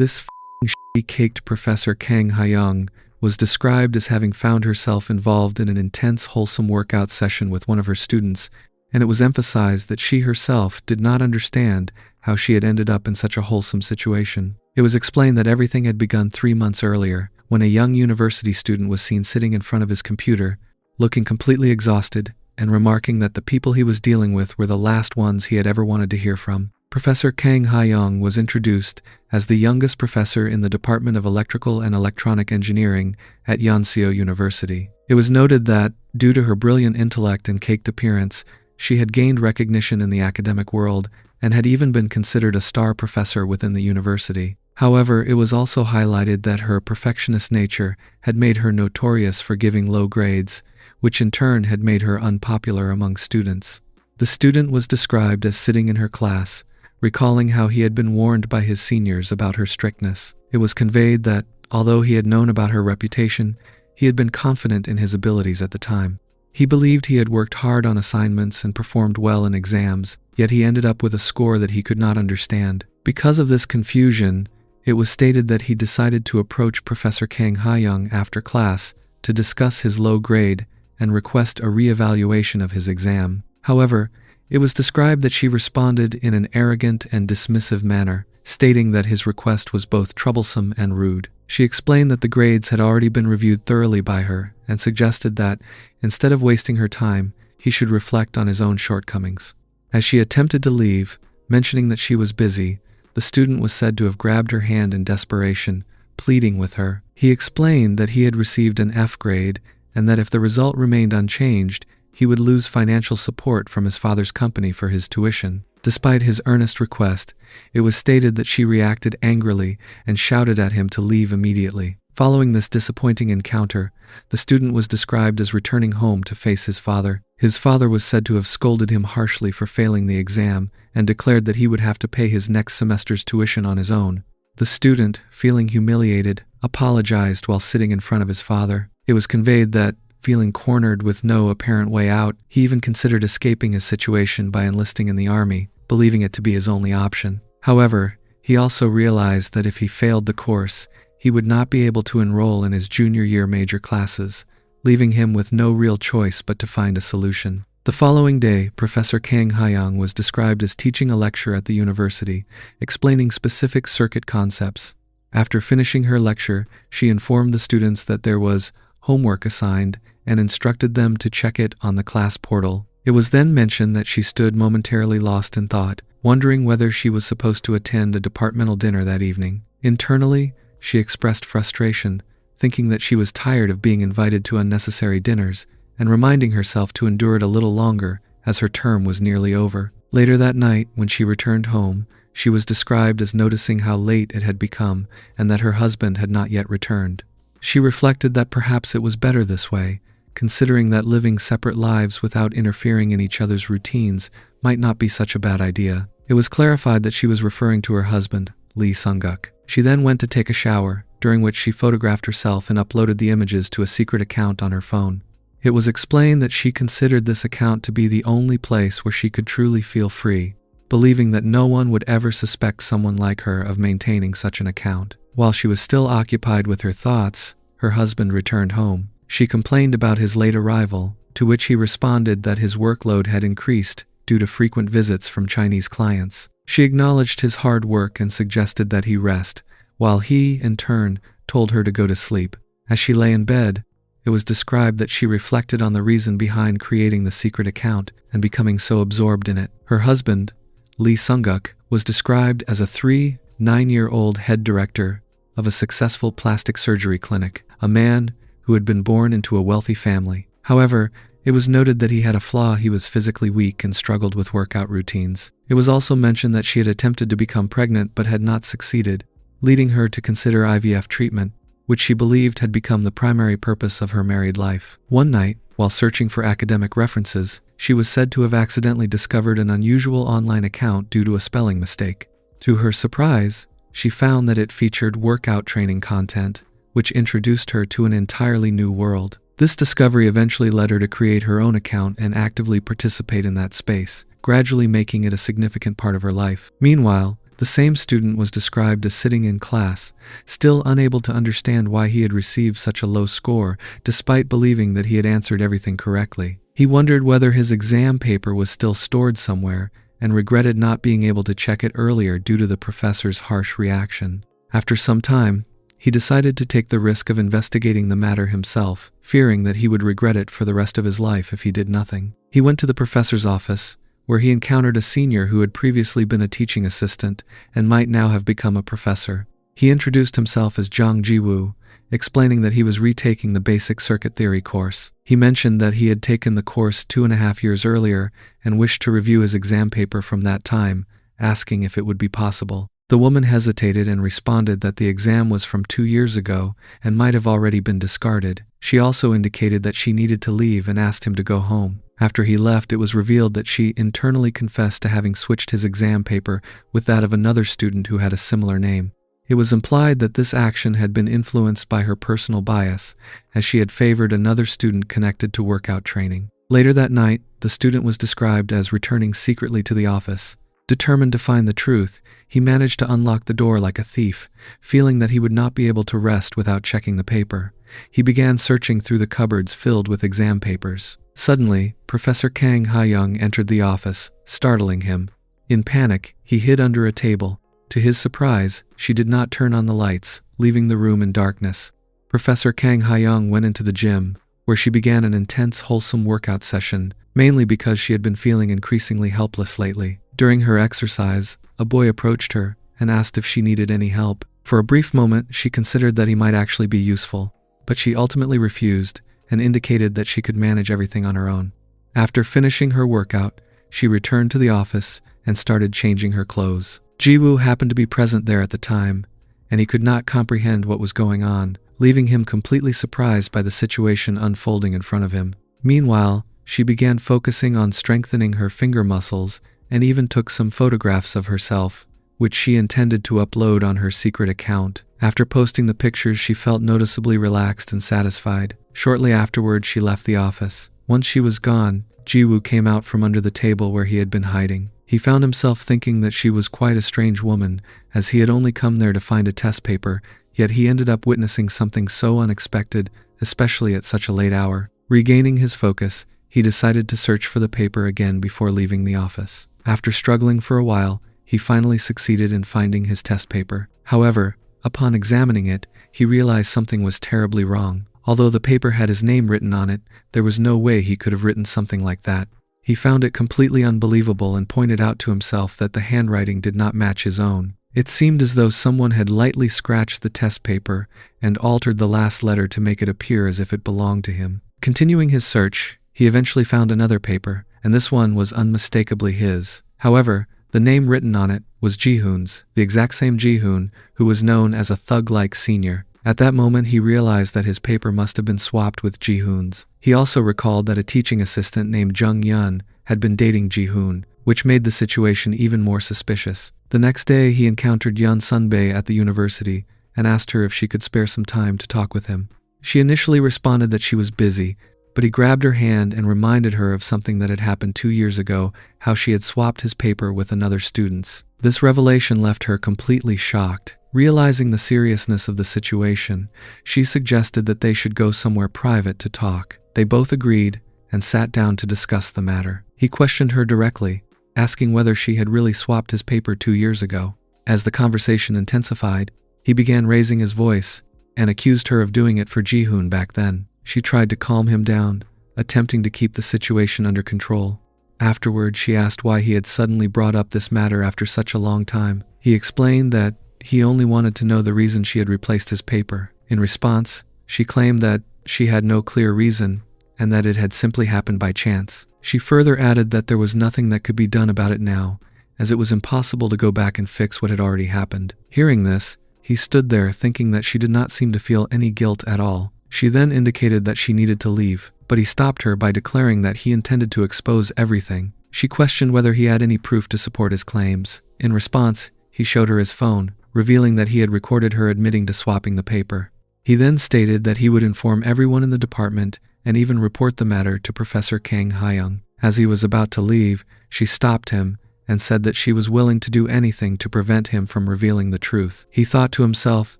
This shitty-caked Professor Kang Hyung was described as having found herself involved in an intense wholesome workout session with one of her students, and it was emphasized that she herself did not understand how she had ended up in such a wholesome situation. It was explained that everything had begun 3 months earlier, when a young university student was seen sitting in front of his computer, looking completely exhausted, and remarking that the people he was dealing with were the last ones he had ever wanted to hear from. Professor Kang Hyung was introduced as the youngest professor in the Department of Electrical and Electronic Engineering at Yonseo University. It was noted that, due to her brilliant intellect and caked appearance, she had gained recognition in the academic world and had even been considered a star professor within the university. However, it was also highlighted that her perfectionist nature had made her notorious for giving low grades, which in turn had made her unpopular among students. The student was described as sitting in her class, recalling how he had been warned by his seniors about her strictness. It was conveyed that, although he had known about her reputation, he had been confident in his abilities at the time. He believed he had worked hard on assignments and performed well in exams, yet he ended up with a score that he could not understand. Because of this confusion, it was stated that he decided to approach Professor Kang Hyung after class to discuss his low grade and request a re-evaluation of his exam. However, it was described that she responded in an arrogant and dismissive manner, stating that his request was both troublesome and rude. She explained that the grades had already been reviewed thoroughly by her and suggested that, instead of wasting her time, he should reflect on his own shortcomings. As she attempted to leave, mentioning that she was busy, the student was said to have grabbed her hand in desperation, pleading with her. He explained that he had received an F grade and that if the result remained unchanged, he would lose financial support from his father's company for his tuition. Despite his earnest request, it was stated that she reacted angrily and shouted at him to leave immediately. Following this disappointing encounter, the student was described as returning home to face his father. His father was said to have scolded him harshly for failing the exam and declared that he would have to pay his next semester's tuition on his own. The student, feeling humiliated, apologized while sitting in front of his father. It was conveyed that, feeling cornered with no apparent way out, he even considered escaping his situation by enlisting in the army, believing it to be his only option. However, he also realized that if he failed the course, he would not be able to enroll in his junior year major classes, leaving him with no real choice but to find a solution. The following day, Professor Kang Hyung was described as teaching a lecture at the university, explaining specific circuit concepts. After finishing her lecture, she informed the students that there was homework assigned and instructed them to check it on the class portal. It was then mentioned that she stood momentarily lost in thought, wondering whether she was supposed to attend a departmental dinner that evening. Internally, she expressed frustration, thinking that she was tired of being invited to unnecessary dinners and reminding herself to endure it a little longer as her term was nearly over. Later that night, when she returned home, she was described as noticing how late it had become and that her husband had not yet returned. She reflected that perhaps it was better this way, considering that living separate lives without interfering in each other's routines might not be such a bad idea. It was clarified that she was referring to her husband, Lee Sung-guk. She then went to take a shower, during which she photographed herself and uploaded the images to a secret account on her phone. It was explained that she considered this account to be the only place where she could truly feel free, believing that no one would ever suspect someone like her of maintaining such an account. While she was still occupied with her thoughts, her husband returned home. She complained about his late arrival, to which he responded that his workload had increased due to frequent visits from Chinese clients. She acknowledged his hard work and suggested that he rest, while he, in turn, told her to go to sleep. As she lay in bed, it was described that she reflected on the reason behind creating the secret account and becoming so absorbed in it. Her husband, Lee Sung-guk, was described as a 9-year-old head director of a successful plastic surgery clinic, a man who had been born into a wealthy family. However, it was noted that he had a flaw: he was physically weak and struggled with workout routines. It was also mentioned that she had attempted to become pregnant but had not succeeded, leading her to consider IVF treatment, which she believed had become the primary purpose of her married life. One night, while searching for academic references, she was said to have accidentally discovered an unusual online account due to a spelling mistake. To her surprise, she found that it featured workout training content, which introduced her to an entirely new world. This discovery eventually led her to create her own account and actively participate in that space, gradually making it a significant part of her life. Meanwhile, The same student was described as sitting in class, still unable to understand why he had received such a low score, despite believing that he had answered everything correctly. He wondered whether his exam paper was still stored somewhere, and regretted not being able to check it earlier due to the professor's harsh reaction. After some time, he decided to take the risk of investigating the matter himself, fearing that he would regret it for the rest of his life if he did nothing. He went to the professor's office, where he encountered a senior who had previously been a teaching assistant and might now have become a professor. He introduced himself as Zhang Jiwu, explaining that he was retaking the basic circuit theory course. He mentioned that he had taken the course 2.5 years earlier and wished to review his exam paper from that time, asking if it would be possible. The woman hesitated and responded that the exam was from 2 years ago and might have already been discarded. She also indicated that she needed to leave and asked him to go home. After he left, it was revealed that she internally confessed to having switched his exam paper with that of another student who had a similar name. It was implied that this action had been influenced by her personal bias, as she had favored another student connected to workout training. Later that night, the student was described as returning secretly to the office. Determined to find the truth, he managed to unlock the door like a thief, feeling that he would not be able to rest without checking the paper. He began searching through the cupboards filled with exam papers. Suddenly, Professor Kang Ha-young entered the office, startling him. In panic, he hid under a table. To his surprise, she did not turn on the lights, leaving the room in darkness. Professor Kang Ha-young went into the gym, where she began an intense, wholesome workout session, mainly because she had been feeling increasingly helpless lately. During her exercise, a boy approached her and asked if she needed any help. For a brief moment, she considered that he might actually be useful, but she ultimately refused and indicated that she could manage everything on her own. After finishing her workout, she returned to the office and started changing her clothes. Jiwoo happened to be present there at the time, and he could not comprehend what was going on, leaving him completely surprised by the situation unfolding in front of him. Meanwhile, she began focusing on strengthening her finger muscles and even took some photographs of herself, which she intended to upload on her secret account. After posting the pictures, she felt noticeably relaxed and satisfied. Shortly afterwards, she left the office. Once she was gone, Jiwoo came out from under the table where he had been hiding. He found himself thinking that she was quite a strange woman, as he had only come there to find a test paper, yet he ended up witnessing something so unexpected, especially at such a late hour. Regaining his focus, he decided to search for the paper again before leaving the office. After struggling for a while, he finally succeeded in finding his test paper. However, upon examining it, he realized something was terribly wrong. Although the paper had his name written on it, there was no way he could have written something like that. He found it completely unbelievable and pointed out to himself that the handwriting did not match his own. It seemed as though someone had lightly scratched the test paper and altered the last letter to make it appear as if it belonged to him. Continuing his search, he eventually found another paper, and this one was unmistakably his. However, the name written on it was Jihoon's, the exact same Jihoon who was known as a thug-like senior. At that moment, he realized that his paper must have been swapped with Jihoon's. He also recalled that a teaching assistant named Jung Yun had been dating Jihoon, which made the situation even more suspicious. The next day, he encountered Yun Sunbae at the university and asked her if she could spare some time to talk with him. She initially responded that she was busy, but he grabbed her hand and reminded her of something that had happened 2 years ago, how she had swapped his paper with another student's. This revelation left her completely shocked. Realizing the seriousness of the situation, she suggested that they should go somewhere private to talk. They both agreed and sat down to discuss the matter. He questioned her directly, asking whether she had really swapped his paper 2 years ago. As the conversation intensified, he began raising his voice and accused her of doing it for Jihoon back then. She tried to calm him down, attempting to keep the situation under control. Afterward, she asked why he had suddenly brought up this matter after such a long time. He explained that he only wanted to know the reason she had replaced his paper. In response, she claimed that she had no clear reason and that it had simply happened by chance. She further added that there was nothing that could be done about it now, as it was impossible to go back and fix what had already happened. Hearing this, he stood there thinking that she did not seem to feel any guilt at all. She then indicated that she needed to leave, but he stopped her by declaring that he intended to expose everything. She questioned whether he had any proof to support his claims. In response, he showed her his phone, revealing that he had recorded her admitting to swapping the paper. He then stated that he would inform everyone in the department and even report the matter to Professor Kang Ha-young. As he was about to leave, she stopped him and said that she was willing to do anything to prevent him from revealing the truth. He thought to himself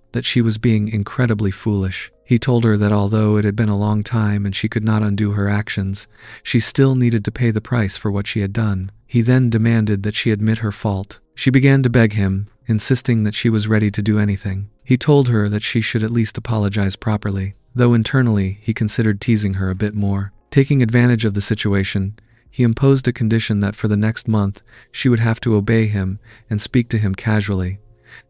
that she was being incredibly foolish. He told her that although it had been a long time and she could not undo her actions, she still needed to pay the price for what she had done. He then demanded that she admit her fault. She began to beg him, insisting that she was ready to do anything. He told her that she should at least apologize properly, though internally he considered teasing her a bit more. Taking advantage of the situation, he imposed a condition that for the next month she would have to obey him and speak to him casually.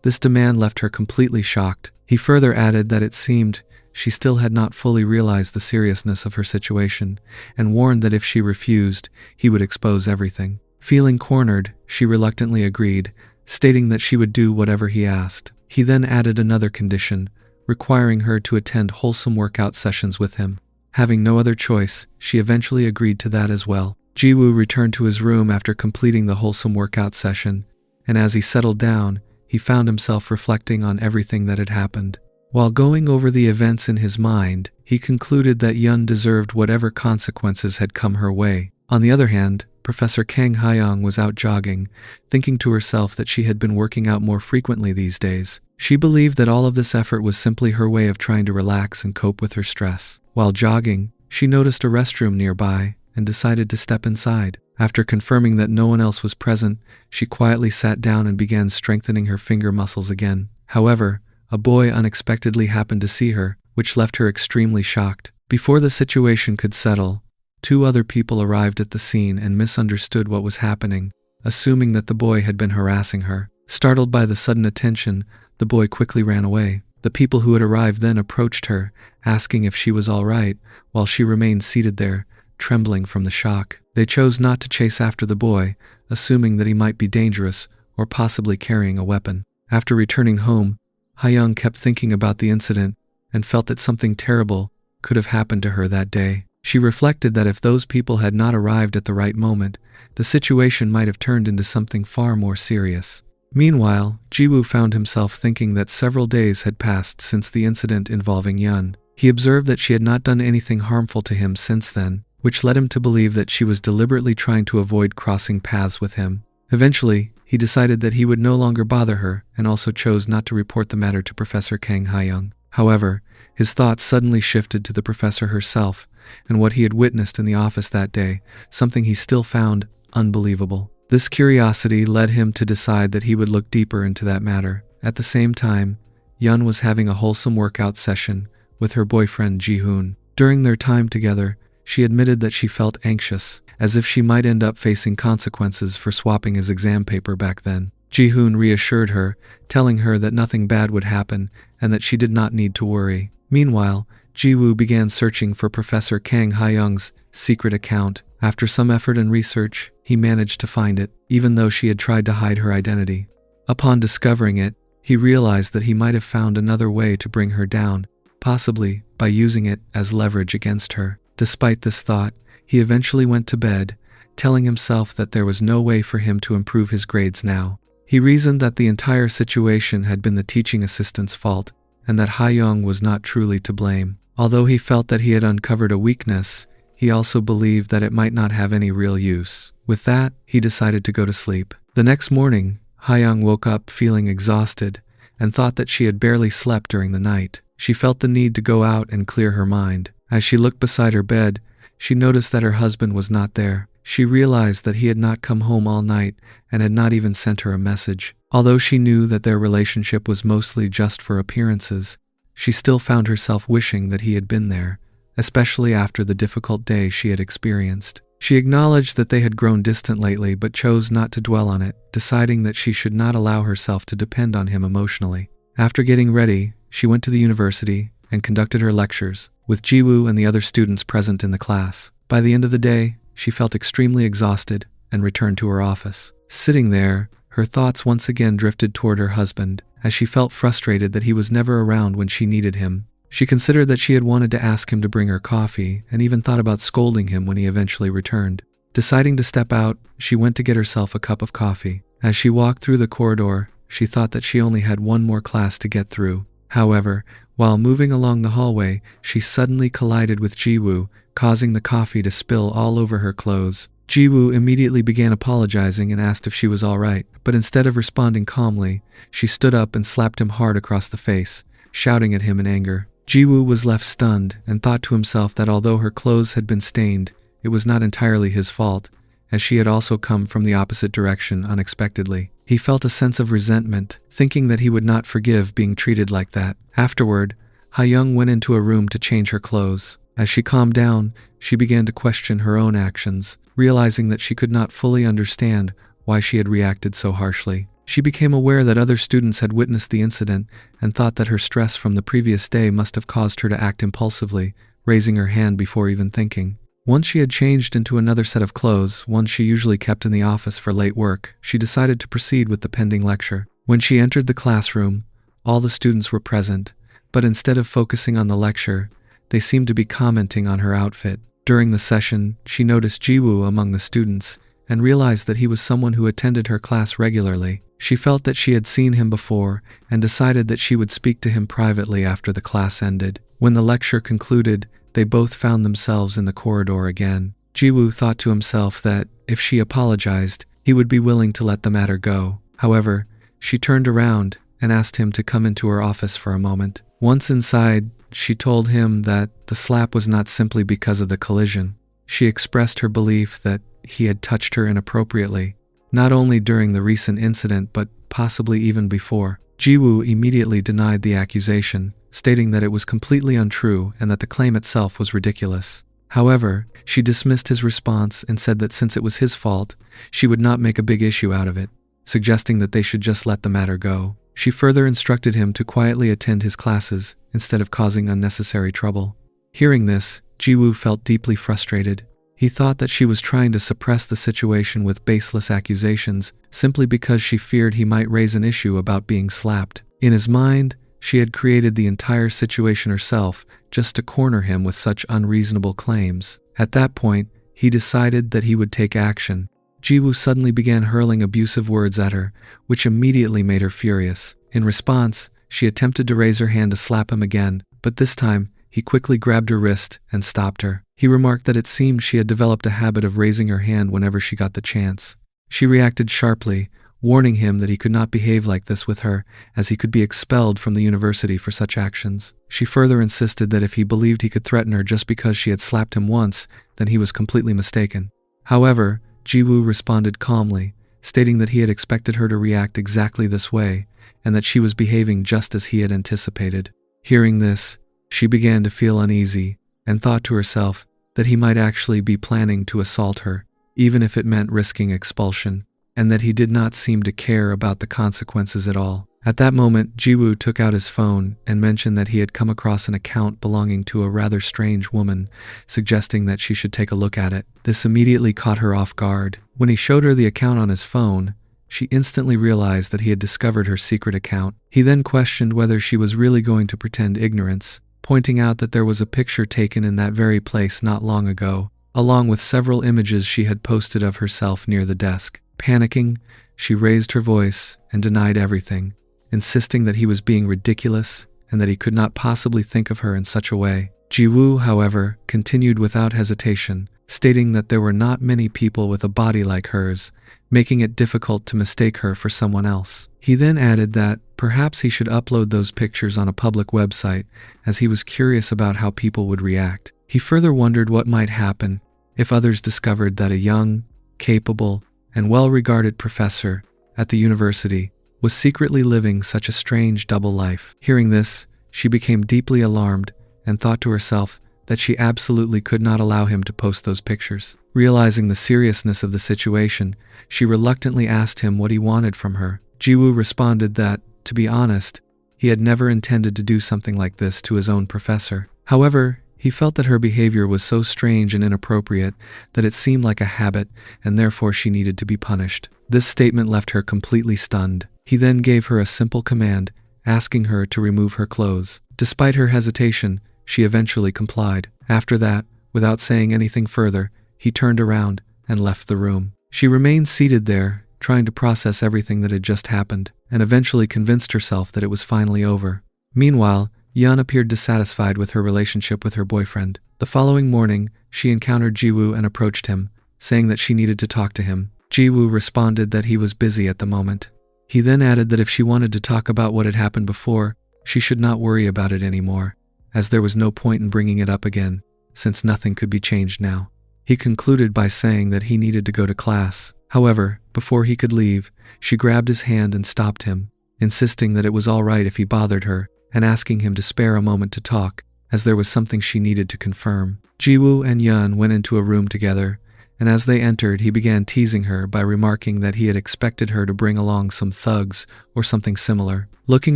This demand left her completely shocked. He further added that it seemed she still had not fully realized the seriousness of her situation, and warned that if she refused, he would expose everything. Feeling cornered, she reluctantly agreed, stating that she would do whatever he asked. He then added another condition, requiring her to attend wholesome workout sessions with him. Having no other choice, she eventually agreed to that as well. Jiwoo returned to his room after completing the wholesome workout session, and as he settled down, he found himself reflecting on everything that had happened. While going over the events in his mind, he concluded that Yun deserved whatever consequences had come her way. On the other hand, Professor Kang Hyung was out jogging, thinking to herself that she had been working out more frequently these days. She believed that all of this effort was simply her way of trying to relax and cope with her stress. While jogging, she noticed a restroom nearby and decided to step inside. After confirming that no one else was present, she quietly sat down and began strengthening her finger muscles again. However, a boy unexpectedly happened to see her, which left her extremely shocked. Before the situation could settle, 2 other people arrived at the scene and misunderstood what was happening, assuming that the boy had been harassing her. Startled by the sudden attention, the boy quickly ran away. The people who had arrived then approached her, asking if she was all right, while she remained seated there, trembling from the shock. They chose not to chase after the boy, assuming that he might be dangerous or possibly carrying a weapon. After returning home, Hyung kept thinking about the incident and felt that something terrible could have happened to her that day. She reflected that if those people had not arrived at the right moment, the situation might have turned into something far more serious. Meanwhile, Jiwoo found himself thinking that several days had passed since the incident involving Yun. He observed that she had not done anything harmful to him since then, which led him to believe that she was deliberately trying to avoid crossing paths with him. Eventually, he decided that he would no longer bother her and also chose not to report the matter to Professor Kang Hyung. However, his thoughts suddenly shifted to the professor herself and what he had witnessed in the office that day, something he still found unbelievable. This curiosity led him to decide that he would look deeper into that matter. At the same time, Yun was having a wholesome workout session with her boyfriend Ji-hoon. During their time together, she admitted that she felt anxious, as if she might end up facing consequences for swapping his exam paper back then. Ji-hoon reassured her, telling her that nothing bad would happen and that she did not need to worry. Meanwhile, Jiwoo began searching for Professor Kang Hyung's secret account. After some effort and research, he managed to find it, even though she had tried to hide her identity. Upon discovering it, he realized that he might have found another way to bring her down, possibly by using it as leverage against her. Despite this thought, he eventually went to bed, telling himself that there was no way for him to improve his grades now. He reasoned that the entire situation had been the teaching assistant's fault, and that Hyung was not truly to blame. Although he felt that he had uncovered a weakness, he also believed that it might not have any real use. With that, he decided to go to sleep. The next morning, Hyung woke up feeling exhausted and thought that she had barely slept during the night. She felt the need to go out and clear her mind. As she looked beside her bed, she noticed that her husband was not there. She realized that he had not come home all night and had not even sent her a message. Although she knew that their relationship was mostly just for appearances, she still found herself wishing that he had been there, especially after the difficult day she had experienced. She acknowledged that they had grown distant lately but chose not to dwell on it, deciding that she should not allow herself to depend on him emotionally. After getting ready, she went to the university and conducted her lectures, with Jiwoo and the other students present in the class. By the end of the day, she felt extremely exhausted and returned to her office. Sitting there, her thoughts once again drifted toward her husband, as she felt frustrated that he was never around when she needed him. She considered that she had wanted to ask him to bring her coffee and even thought about scolding him when he eventually returned. Deciding to step out, she went to get herself a cup of coffee. As she walked through the corridor, she thought that she only had one more class to get through. However, while moving along the hallway, she suddenly collided with Jiwoo, causing the coffee to spill all over her clothes. Jiwoo immediately began apologizing and asked if she was all right, but instead of responding calmly, she stood up and slapped him hard across the face, shouting at him in anger. Jiwoo was left stunned and thought to himself that although her clothes had been stained, it was not entirely his fault, as she had also come from the opposite direction unexpectedly. He felt a sense of resentment, thinking that he would not forgive being treated like that. Afterward, Ha-young went into a room to change her clothes. As she calmed down, she began to question her own actions, realizing that she could not fully understand why she had reacted so harshly. She became aware that other students had witnessed the incident and thought that her stress from the previous day must have caused her to act impulsively, raising her hand before even thinking. Once she had changed into another set of clothes, one she usually kept in the office for late work, she decided to proceed with the pending lecture. When she entered the classroom, all the students were present, but instead of focusing on the lecture, they seemed to be commenting on her outfit. During the session, she noticed Jiwoo among the students and realized that he was someone who attended her class regularly. She felt that she had seen him before and decided that she would speak to him privately after the class ended. When the lecture concluded, they both found themselves in the corridor again. Jiwoo thought to himself that, if she apologized, he would be willing to let the matter go. However, she turned around and asked him to come into her office for a moment. Once inside, she told him that the slap was not simply because of the collision. She expressed her belief that he had touched her inappropriately, not only during the recent incident but possibly even before. Jiwoo immediately denied the accusation, stating that it was completely untrue and that the claim itself was ridiculous. However, she dismissed his response and said that since it was his fault, she would not make a big issue out of it, suggesting that they should just let the matter go. She further instructed him to quietly attend his classes instead of causing unnecessary trouble. Hearing this, Jiwoo felt deeply frustrated. He thought that she was trying to suppress the situation with baseless accusations simply because she feared he might raise an issue about being slapped. In his mind, she had created the entire situation herself just to corner him with such unreasonable claims. At that point, he decided that he would take action. Jiwoo suddenly began hurling abusive words at her, which immediately made her furious. In response, she attempted to raise her hand to slap him again, but this time, he quickly grabbed her wrist and stopped her. He remarked that it seemed she had developed a habit of raising her hand whenever she got the chance. She reacted sharply, warning him that he could not behave like this with her, as he could be expelled from the university for such actions. She further insisted that if he believed he could threaten her just because she had slapped him once, then he was completely mistaken. However, Jiwoo responded calmly, stating that he had expected her to react exactly this way, and that she was behaving just as he had anticipated. Hearing this, she began to feel uneasy, and thought to herself that he might actually be planning to assault her, even if it meant risking expulsion, and that he did not seem to care about the consequences at all. At that moment, Jiwoo took out his phone and mentioned that he had come across an account belonging to a rather strange woman, suggesting that she should take a look at it. This immediately caught her off guard. When he showed her the account on his phone, she instantly realized that he had discovered her secret account. He then questioned whether she was really going to pretend ignorance, pointing out that there was a picture taken in that very place not long ago, along with several images she had posted of herself near the desk. Panicking, she raised her voice and denied everything, insisting that he was being ridiculous and that he could not possibly think of her in such a way. Jiwoo, however, continued without hesitation, stating that there were not many people with a body like hers, making it difficult to mistake her for someone else. He then added that perhaps he should upload those pictures on a public website, as he was curious about how people would react. He further wondered what might happen if others discovered that a young, capable, and well-regarded professor at the university was secretly living such a strange double life. Hearing this, she became deeply alarmed and thought to herself that she absolutely could not allow him to post those pictures. Realizing the seriousness of the situation, she reluctantly asked him what he wanted from her. Jiwoo responded that, to be honest, he had never intended to do something like this to his own professor. However, he felt that her behavior was so strange and inappropriate that it seemed like a habit, and therefore she needed to be punished. This statement left her completely stunned. He then gave her a simple command, asking her to remove her clothes. Despite her hesitation, she eventually complied. After that, without saying anything further, he turned around and left the room. She remained seated there, trying to process everything that had just happened, and eventually convinced herself that it was finally over. Meanwhile, Yeon appeared dissatisfied with her relationship with her boyfriend. The following morning, she encountered Jiwoo and approached him, saying that she needed to talk to him. Jiwoo responded that he was busy at the moment. He then added that if she wanted to talk about what had happened before, she should not worry about it anymore, as there was no point in bringing it up again, since nothing could be changed now. He concluded by saying that he needed to go to class. However, before he could leave, she grabbed his hand and stopped him, insisting that it was all right if he bothered her, and asking him to spare a moment to talk, as there was something she needed to confirm. Jiwoo and Yun went into a room together, and as they entered, he began teasing her by remarking that he had expected her to bring along some thugs or something similar. Looking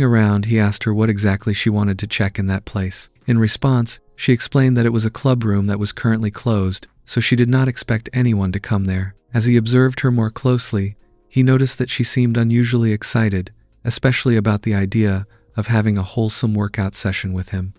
around, he asked her what exactly she wanted to check in that place. In response, she explained that it was a club room that was currently closed, so she did not expect anyone to come there. As he observed her more closely, he noticed that she seemed unusually excited, especially about the idea of having a wholesome workout session with him.